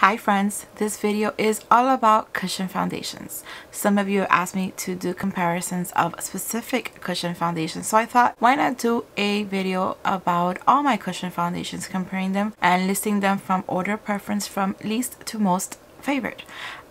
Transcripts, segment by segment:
Hi friends, this video is all about cushion foundations. Some of you asked me to do comparisons of specific cushion foundations, so I thought why not do a video about all my cushion foundations, comparing them and listing them from order of preference from least to most favorite.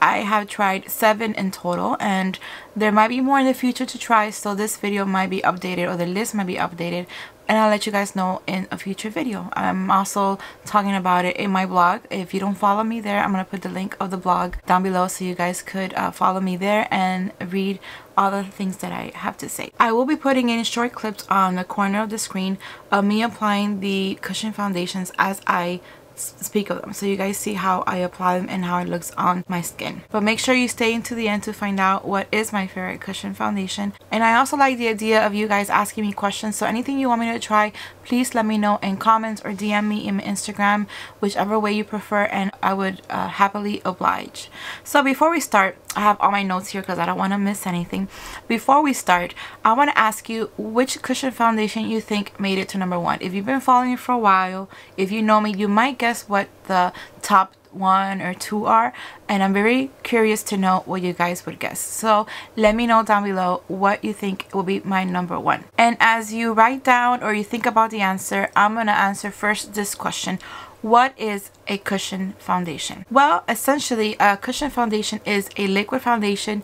I have tried 7 in total and there might be more in the future to try, so this video might be updated or the list might be updated and I'll let you guys know in a future video. I'm also talking about it in my blog. If you don't follow me there, I'm going to put the link of the blog down below so you guys could follow me there and read all the things that I have to say. I will be putting in short clips on the corner of the screen of me applying the cushion foundations as I speak of them, so you guys see how I apply them and how it looks on my skin. But make sure you stay into the end to find out what is my favorite cushion foundation. And I also like the idea of you guys asking me questions, so anything you want me to try, please let me know in comments or DM me in my Instagram, whichever way you prefer, and I would happily oblige. So before we start, I have all my notes here because I don't want to miss anything. Before we start, I want to ask you which cushion foundation you think made it to #1. If you've been following me for a while, if you know me, you might guess what the top 1 or 2 are, and I'm very curious to know what you guys would guess. So let me know down below what you think will be my #1. And as you write down or you think about the answer, I'm gonna answer first this question: what is a cushion foundation? Well, essentially a cushion foundation is a liquid foundation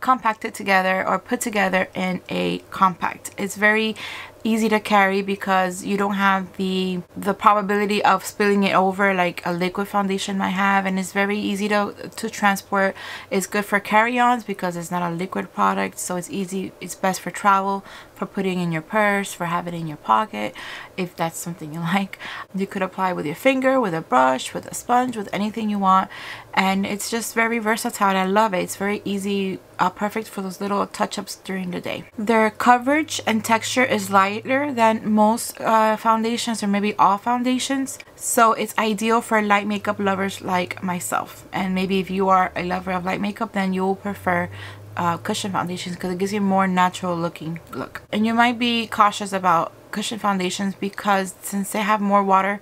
compacted together or put together in a compact. It's very easy to carry because you don't have the probability of spilling it over like a liquid foundation might have, and it's very easy to transport. It's good for carry-ons because it's not a liquid product, so it's easy. It's best for travel, for putting in your purse, for having it in your pocket if that's something you like. You could apply with your finger, with a brush, with a sponge, with anything you want, and it's just very versatile and I love it. It's very easy, perfect for those little touch-ups during the day. Their coverage and texture is lighter than most foundations, or maybe all foundations, so it's ideal for light makeup lovers like myself. And maybe if you are a lover of light makeup, then you'll prefer cushion foundations because it gives you a more natural looking look. And you might be cautious about cushion foundations because since they have more water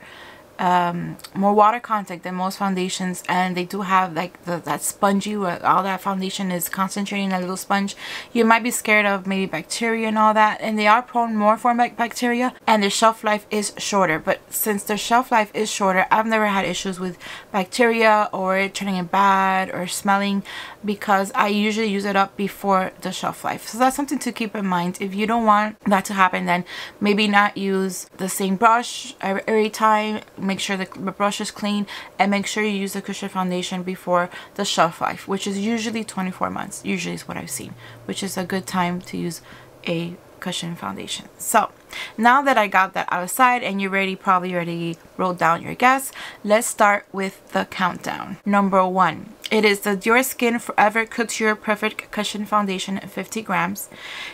contact than most foundations, and they do have like that spongy, all that foundation is concentrating in a little sponge, you might be scared of maybe bacteria and all that, and they are prone more for bacteria, and their shelf life is shorter. But since their shelf life is shorter, I've never had issues with bacteria or it turning it bad or smelling because I usually use it up before the shelf life. So that's something to keep in mind. If you don't want that to happen, then maybe not use the same brush every time. Make sure the brush is clean, and make sure you use the cushion foundation before the shelf life, which is usually 24 months. Usually is what I've seen, which is a good time to use a cushion foundation. So now that I got that outside and you're probably already wrote down your guess, let's start with the countdown. #1, it is the Dior Skin Forever Couture Perfect Cushion Foundation, 50 grams.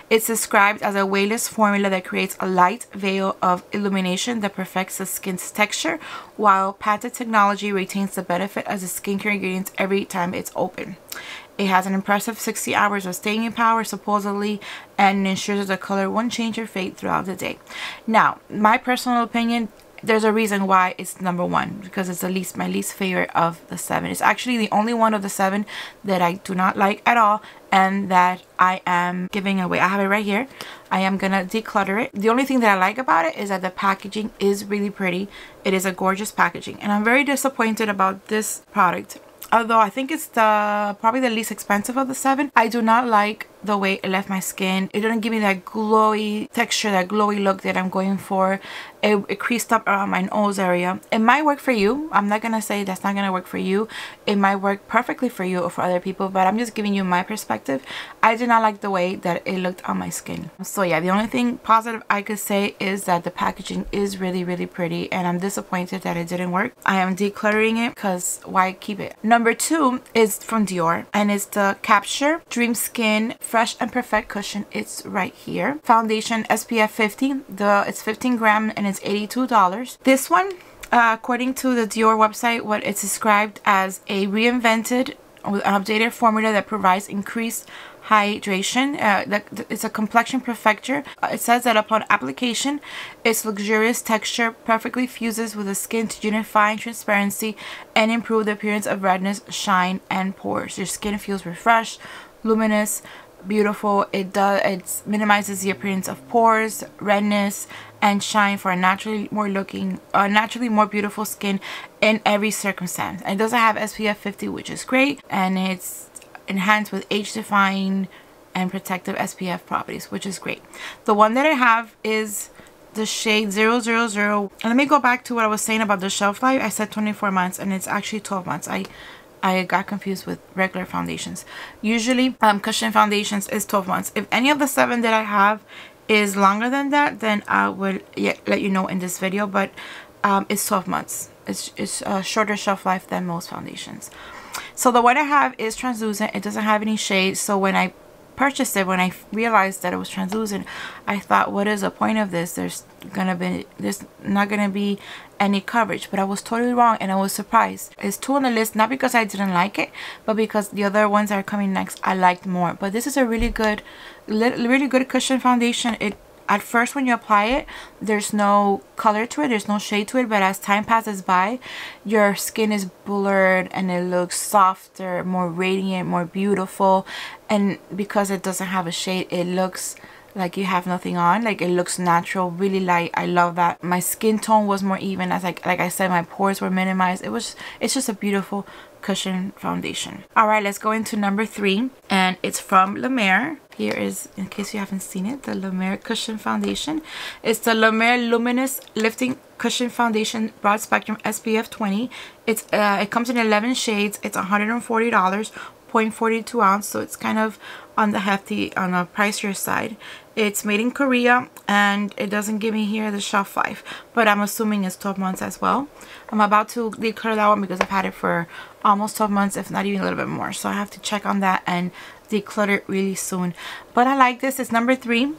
It's described as a weightless formula that creates a light veil of illumination that perfects the skin's texture, while patented technology retains the benefit as the skincare ingredients every time it's open. It has an impressive 60 hours of staying power supposedly, and ensures that the color won't change or fade throughout the day. Now, my personal opinion, there's a reason why it's #1, because it's my least favorite of the 7. It's actually the only one of the 7 that I do not like at all and that I am giving away. I have it right here. I am gonna declutter it. The only thing that I like about it is that the packaging is really pretty. It is a gorgeous packaging, and I'm very disappointed about this product. Although I think it's probably the least expensive of the 7, I do not like the way it left my skin. It didn't give me that glowy texture, that glowy look that I'm going for. It creased up around my nose area. It might work for you. I'm not gonna say that's not gonna work for you. It might work perfectly for you or for other people, but I'm just giving you my perspective. I did not like the way that it looked on my skin. So yeah, the only thing positive I could say is that the packaging is really, really pretty, and I'm disappointed that it didn't work. I am decluttering it because why keep it? #2 is from Dior, and it's the Capture Dream Skin Fresh and Perfect Cushion. It's right here. Foundation SPF 50. It's 15 grams and it's $82. This one, according to the Dior website, what it's described as a reinvented with an updated formula that provides increased hydration. It's a complexion perfector. It says that upon application, its luxurious texture perfectly fuses with the skin to unify transparency and improve the appearance of redness, shine, and pores. Your skin feels refreshed, luminous, beautiful. It minimizes the appearance of pores, redness, and shine for a naturally more beautiful skin in every circumstance. And it doesn't have SPF 50, which is great, and it's enhanced with age-defying and protective SPF properties, which is great. The one that I have is the shade 000. And let me go back to what I was saying about the shelf life. I said 24 months and it's actually 12 months. I got confused with regular foundations. Usually cushion foundations is 12 months. If any of the 7 that I have is longer than that, then I will let you know in this video, but it's 12 months. It's a shorter shelf life than most foundations. So the one I have is translucent. It doesn't have any shade. So when I purchased it, when I realized that it was translucent, I thought, what is the point of this? There's not gonna be any coverage. But I was totally wrong, and I was surprised. It's 2 on the list, not because I didn't like it, but because the other ones that are coming next I liked more. But this is a really good cushion foundation. At first, when you apply it, there's no color to it, there's no shade to it, but as time passes by, your skin is blurred and it looks softer, more radiant, more beautiful. And because it doesn't have a shade, it looks like you have nothing on. Like, it looks natural, really light. I love that. My skin tone was more even, as like I said, my pores were minimized. It's just a beautiful cushion foundation. All right, let's go into number 3, and it's from La Mer. Here is, in case you haven't seen it, the La Mer cushion foundation. It's the La Mer Luminous Lifting Cushion Foundation Broad Spectrum SPF 20. It comes in 11 shades. It's $140, 0.42 ounce, so it's kind of on the pricier side. It's made in Korea, and it doesn't give me here the shelf life, but I'm assuming it's 12 months as well. I'm about to declare that one because I've had it for almost 12 months, if not even a little bit more, so I have to check on that and declutter it really soon. But I like this. It's number 3.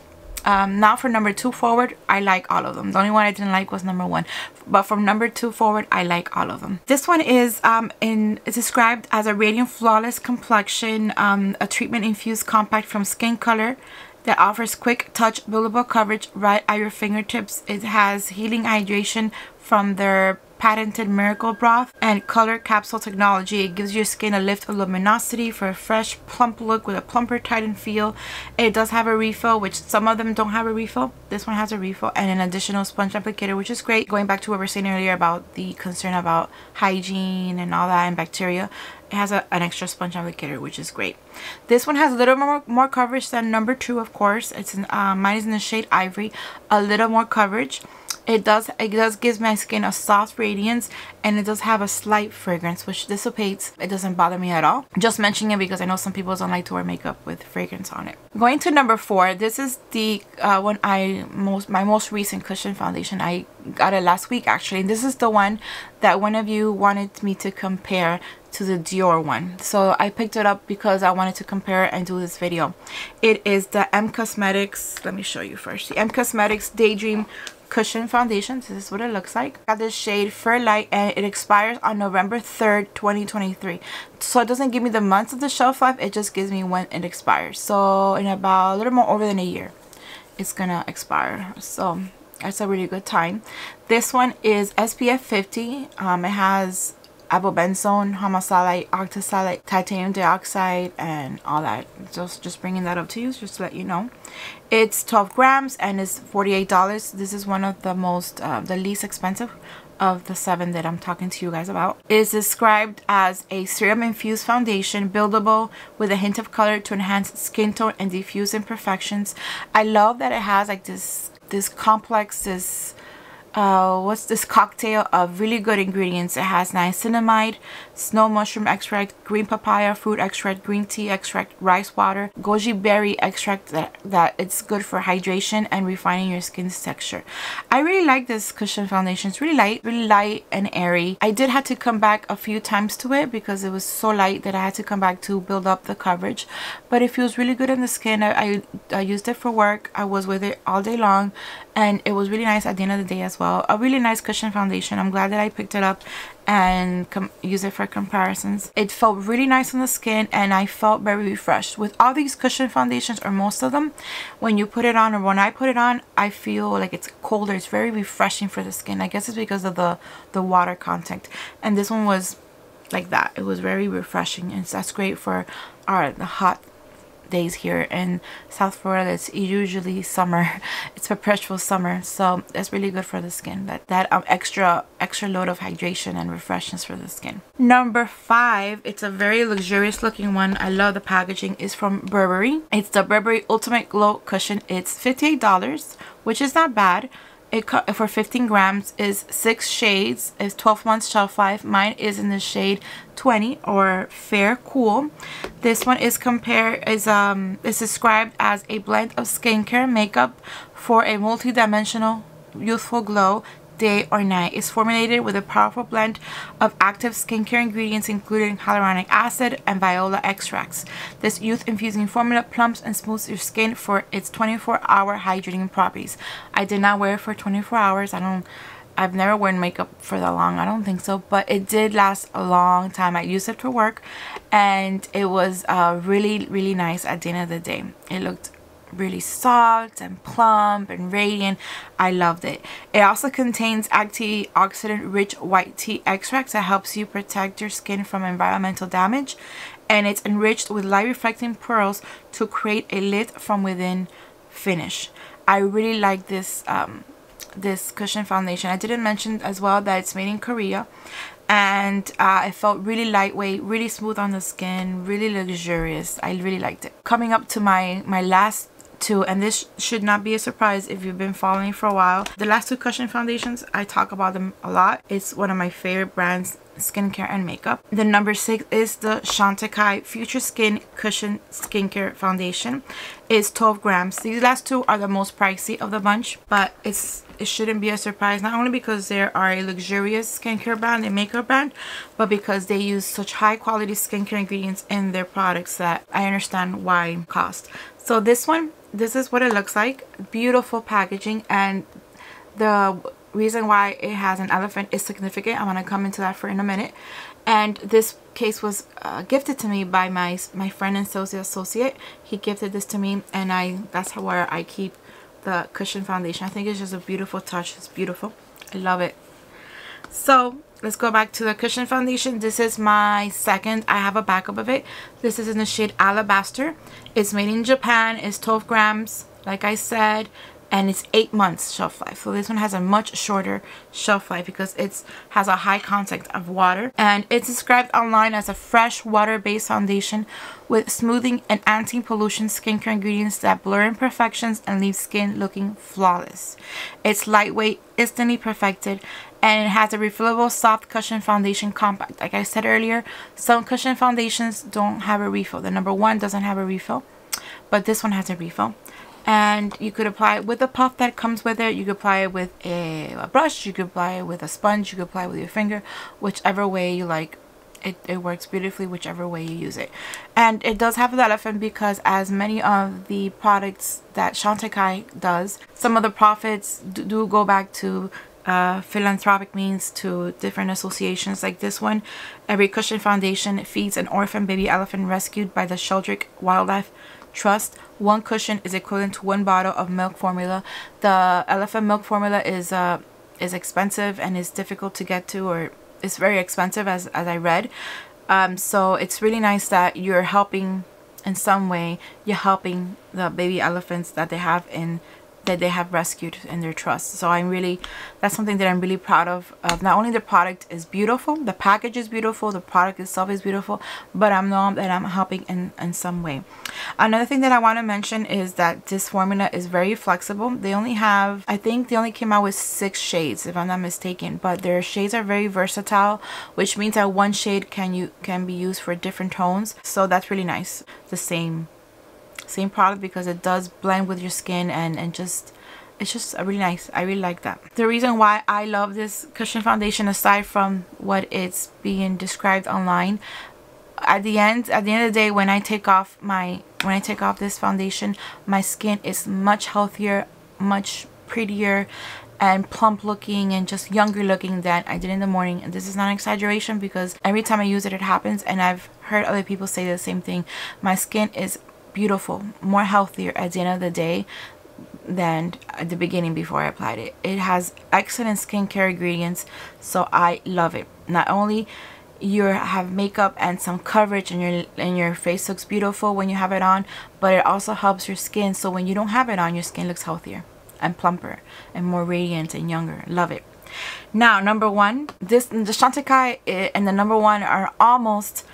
Now for number 2 forward, I like all of them. The only one I didn't like was number 1, but from number 2 forward, I like all of them. This one is it's described as a radiant flawless complexion, a treatment infused compact from Skin Color that offers quick touch buildable coverage right at your fingertips. It has healing hydration from their patented miracle broth and color capsule technology. It gives your skin a lift of luminosity for a fresh plump look with a plumper tightened feel. It does have a refill, which some of them don't have a refill. This one has a refill and an additional sponge applicator, which is great. Going back to what we were saying earlier about the concern about hygiene and all that and bacteria, it has an extra sponge applicator, which is great. This one has a little more coverage than number 2, of course. It's mine is in the shade Ivory. A little more coverage. It does give my skin a soft radiance, and it does have a slight fragrance which dissipates. It doesn't bother me at all. Just mentioning it because I know some people don't like to wear makeup with fragrance on it. Going to number 4, this is the my most recent cushion foundation. I got it last week actually, and this is the one that one of you wanted me to compare to the Dior one, so I picked it up because I wanted to compare it and do this video. It is the M Cosmetics, let me show you first, the M Cosmetics Daydream Cushion Foundation. This is what it looks like. Got this shade Fur Light, and it expires on November 3rd, 2023. So it doesn't give me the months of the shelf life, it just gives me when it expires. So in about a little more over than a year it's gonna expire, so that's a really good time. This one is SPF 50. It has avobenzone, homosalate, octasalate, titanium dioxide, and all that. Just bringing that up to you just to let you know. It's 12 grams and it's $48. This is one of the the least expensive of the 7 that I'm talking to you guys about. It is described as a serum infused foundation, buildable with a hint of color to enhance skin tone and diffuse imperfections. I love that it has like this complex, what's this cocktail of really good ingredients. It has niacinamide, snow mushroom extract, green papaya fruit extract, green tea extract, rice water, goji berry extract that it's good for hydration and refining your skin's texture. I really like this cushion foundation. It's really light and airy. I did have to come back a few times to it because it was so light that I had to come back to build up the coverage, but it feels really good in the skin. I used it for work. I was with it all day long, and it was really nice at the end of the day as well. A really nice cushion foundation. I'm glad that I picked it up and use it for comparisons. It felt really nice on the skin, and I felt very refreshed. With all these cushion foundations, or most of them, when you put it on, or when I put it on, I feel like it's colder. It's very refreshing for the skin. I guess it's because of the water contact, and this one was like that. It was very refreshing, and that's great for the hot days here in South Florida. It's usually summer. It's perpetual summer, so it's really good for the skin. That extra load of hydration and refreshness for the skin. Number 5, it's a very luxurious looking one. I love the packaging. It's from Burberry. It's the Burberry Ultimate Glow Cushion. It's $58, which is not bad. It for 15 grams is 6 shades. It's 12 months shelf life. Mine is in the shade 20, or Fair Cool. This one is described as a blend of skincare and makeup for a multi-dimensional youthful glow, day or night. It's formulated with a powerful blend of active skincare ingredients, including hyaluronic acid and viola extracts. This youth-infusing formula plumps and smooths your skin for its 24-hour hydrating properties. I did not wear it for 24 hours. I've never worn makeup for that long. I don't think so, but it did last a long time. I used it for work, and it was really, really nice at the end of the day. It looked really soft and plump and radiant. I loved it. It also contains antioxidant rich white tea extracts that helps you protect your skin from environmental damage, and it's enriched with light reflecting pearls to create a lit from within finish. I really like this this cushion foundation. I didn't mention as well that it's made in Korea, and it felt really lightweight, really smooth on the skin, really luxurious. I really liked it. Coming up to my last two, and this should not be a surprise if you've been following for a while. The last two cushion foundations, I talk about them a lot. It's one of my favorite brands, skincare and makeup. The number 6 is the Chantecaille Future Skin Cushion Skincare Foundation. It's 12 grams. These last two are the most pricey of the bunch, but it shouldn't be a surprise, not only because they are a luxurious skincare brand and makeup brand, but because they use such high quality skincare ingredients in their products that I understand why cost. So this one, this is what it looks like. Beautiful packaging, and the reason why it has an elephant is significant. I'm going to come into that in a minute. And this case was gifted to me by my friend and associate. He gifted this to me, and that's where I keep the cushion foundation. I think it's just a beautiful touch. It's beautiful. I love it. So let's go back to the cushion foundation. This is my second. I have a backup of it. This is in the shade Alabaster. It's made in Japan. It's 12 grams, like I said, and it's 8 months shelf life. So this one has a much shorter shelf life because it has a high content of water, and it's described online as a fresh water-based foundation with smoothing and anti-pollution skincare ingredients that blur imperfections and leave skin looking flawless. It's lightweight, instantly perfected, and it has a refillable soft cushion foundation compact. Like I said earlier, some cushion foundations don't have a refill. The number 1 doesn't have a refill, but this one has a refill. And you could apply it with the puff that comes with it. You could apply it with a brush. You could apply it with a sponge. You could apply it with your finger. Whichever way you like. It works beautifully whichever way you use it. And it does have the elephant because, as many of the products that Chantecaille does, some of the profits do go back to philanthropic means, to different associations like this one. Every cushion foundation feeds an orphan baby elephant rescued by the Sheldrick Wildlife Trust. 1 cushion is equivalent to 1 bottle of milk formula. The elephant milk formula is expensive and is difficult to get to, or it's very expensive as I read. So it's really nice that you're helping in some way. You're helping the baby elephants that they have rescued in their trust. So that's something that I'm really proud of. Not only the product is beautiful, the package is beautiful, the product itself is beautiful, but I know that I'm helping in some way. Another thing that I want to mention is that this formula is very flexible. They only have, I think they only came out with 6 shades if I'm not mistaken, but their shades are very versatile, which means that 1 shade can be used for different tones. So that's really nice. The same product, because it does blend with your skin, and it's just really nice. I really like that. The reason why I love this cushion foundation, aside from what it's being described online, at the end of the day, when I take off this foundation, my skin is much healthier, much prettier and plump looking and just younger looking than I did in the morning. And this is not an exaggeration, because every time I use it, it happens, and I've heard other people say the same thing. My skin is beautiful, more healthier at the end of the day than at the beginning before I applied it. It has excellent skincare ingredients, so I love it. Not only you have makeup and some coverage, and your face looks beautiful when you have it on, but it also helps your skin, so when you don't have it on, your skin looks healthier and plumper and more radiant and younger. Love it. Now, number one, the Chantecaille and the number one are almost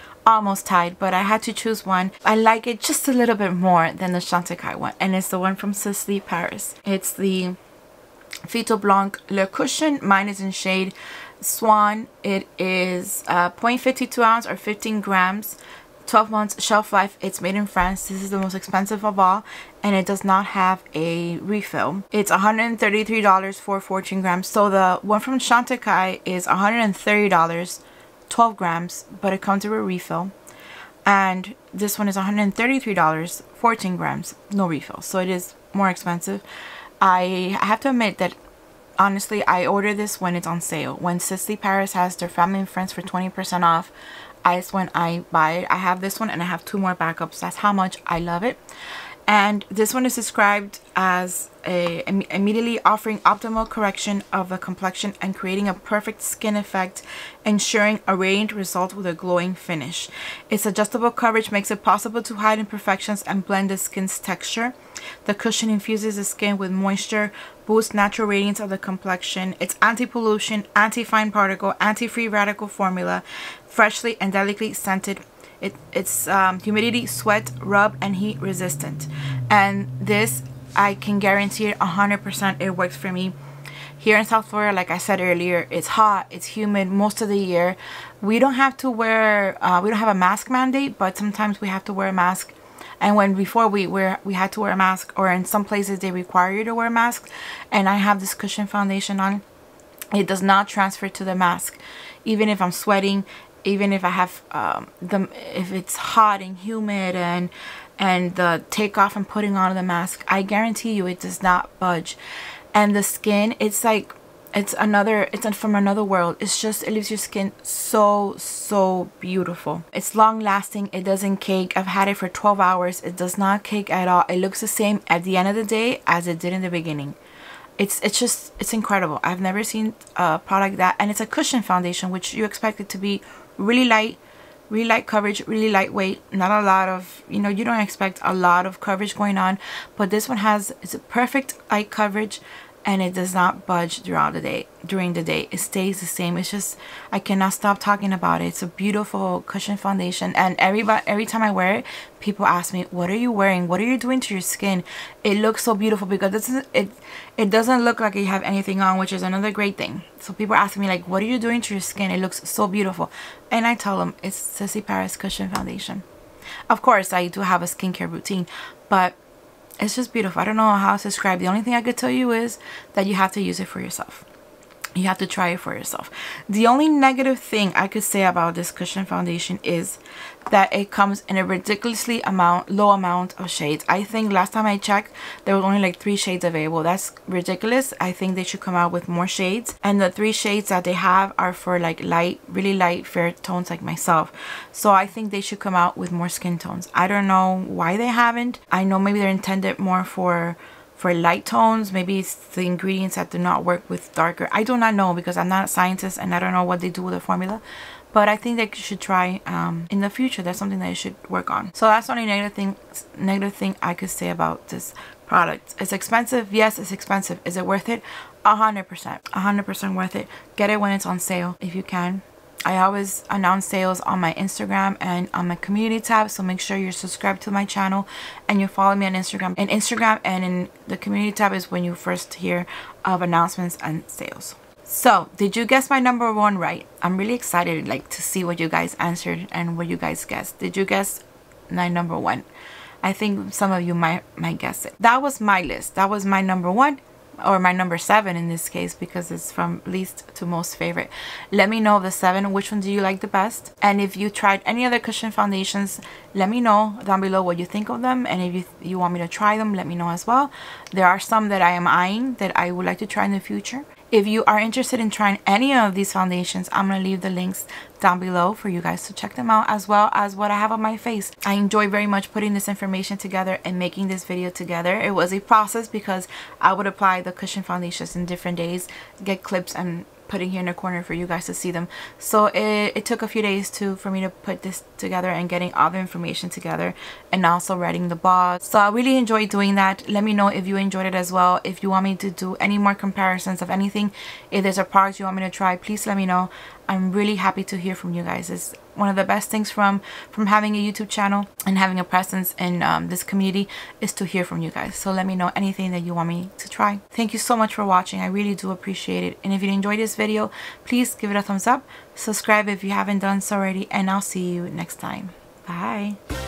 tied, but I had to choose one. I like it just a little bit more than the Chantecaille one, and it's the one from Sisley Paris. It's the Phyto Blanc Le Cushion. Mine is in shade Swan. It is 0.52 ounce or 15 grams, 12 months shelf life. It's made in France. This is the most expensive of all, and it does not have a refill. It's $133 for 14 grams. So the one from Chantecaille is $130, 12 grams, but it comes with a refill. And this one is $133, 14 grams, no refill. So it is more expensive. I have to admit that honestly, I order this when it's on sale. When Sisley Paris has their family and friends for 20% off, it's when I buy it. I have this one and I have 2 more backups. That's how much I love it. And this one is described as immediately offering optimal correction of the complexion and creating a perfect skin effect, ensuring a radiant result with a glowing finish. Its adjustable coverage makes it possible to hide imperfections and blend the skin's texture. The cushion infuses the skin with moisture, boosts natural radiance of the complexion. It's anti-pollution, anti-fine particle, anti-free radical formula, freshly and delicately scented. It's humidity, sweat, rub, and heat resistant. And this, I can guarantee it 100% it works for me. Here in South Florida, like I said earlier, it's hot, it's humid most of the year. We don't have to wear, we don't have a mask mandate, but sometimes we have to wear a mask. And when before we had to wear a mask, or in some places they require you to wear a mask, and I have this cushion foundation on, it does not transfer to the mask. Even if I'm sweating, even if I have if it's hot and humid and the takeoff and putting on the mask, I guarantee you it does not budge. And the skin, it's like it's from another world. It's just, it leaves your skin so beautiful. It's long lasting. It doesn't cake. I've had it for 12 hours. It does not cake at all. It looks the same at the end of the day as it did in the beginning. It's incredible. I've never seen a product that, and it's a cushion foundation, which you expect it to be really light coverage, really lightweight, not a lot of, you don't expect a lot of coverage going on, but this one it's a perfect light coverage, and it does not budge throughout the day. During the day, it stays the same. It's just, I cannot stop talking about it. It's a beautiful cushion foundation, and every time I wear it, people ask me, what are you wearing? What are you doing to your skin? It looks so beautiful, because it doesn't look like you have anything on, which is another great thing. So people ask me, like, what are you doing to your skin? It looks so beautiful. And I tell them it's Sisley Paris cushion foundation. Of course, I do have a skincare routine, but it's just beautiful. I don't know how to describe. The only thing I could tell you is that you have to use it for yourself. You have to try it for yourself. The only negative thing I could say about this cushion foundation is that it comes in a ridiculously low amount of shades. I think last time I checked, there was only like 3 shades available. That's ridiculous. I think they should come out with more shades. And the 3 shades that they have are for like really light, fair tones like myself. So I think they should come out with more skin tones. I don't know why they haven't. I know maybe they're intended more for light tones. Maybe it's the ingredients that do not work with darker. I do not know, because I'm not a scientist and I don't know what they do with the formula. But I think they should try in the future. That's something that you should work on. So that's the only negative thing I could say about this product. It's expensive. Yes, it's expensive. Is it worth it? 100%. 100% worth it. Get it when it's on sale if you can. I always announce sales on my Instagram and on my community tab, so make sure you're subscribed to my channel and you follow me on Instagram. And Instagram and in the community tab is when you first hear of announcements and sales. So, did you guess my number 1 right? I'm really excited to see what you guys answered and what you guys guessed. Did you guess my number 1? I think some of you might guess it. That was my list. That was my number 1, or my number 7 in this case, because it's from least to most favorite. Let me know of the 7, which one do you like the best? And if you tried any other cushion foundations, let me know down below what you think of them, and if you want me to try them, let me know as well. There are some that I am eyeing that I would like to try in the future. If you are interested in trying any of these foundations, I'm going to leave the links down below for you guys to check them out, as well as what I have on my face. I enjoy very much putting this information together and making this video together. It was a process because I would apply the cushion foundations in different days, get clips and putting here in the corner for you guys to see them. So it took a few days for me to put this together and getting all the information together, and also writing the blog. So I really enjoyed doing that. Let me know if you enjoyed it as well. If you want me to do any more comparisons of anything, if there's a product you want me to try, please let me know. I'm really happy to hear from you guys. It's one of the best things from having a YouTube channel and having a presence in this community, is to hear from you guys. So let me know anything that you want me to try. Thank you so much for watching. I really do appreciate it. And if you enjoyed this video, please give it a thumbs up, subscribe if you haven't done so already, and I'll see you next time. Bye.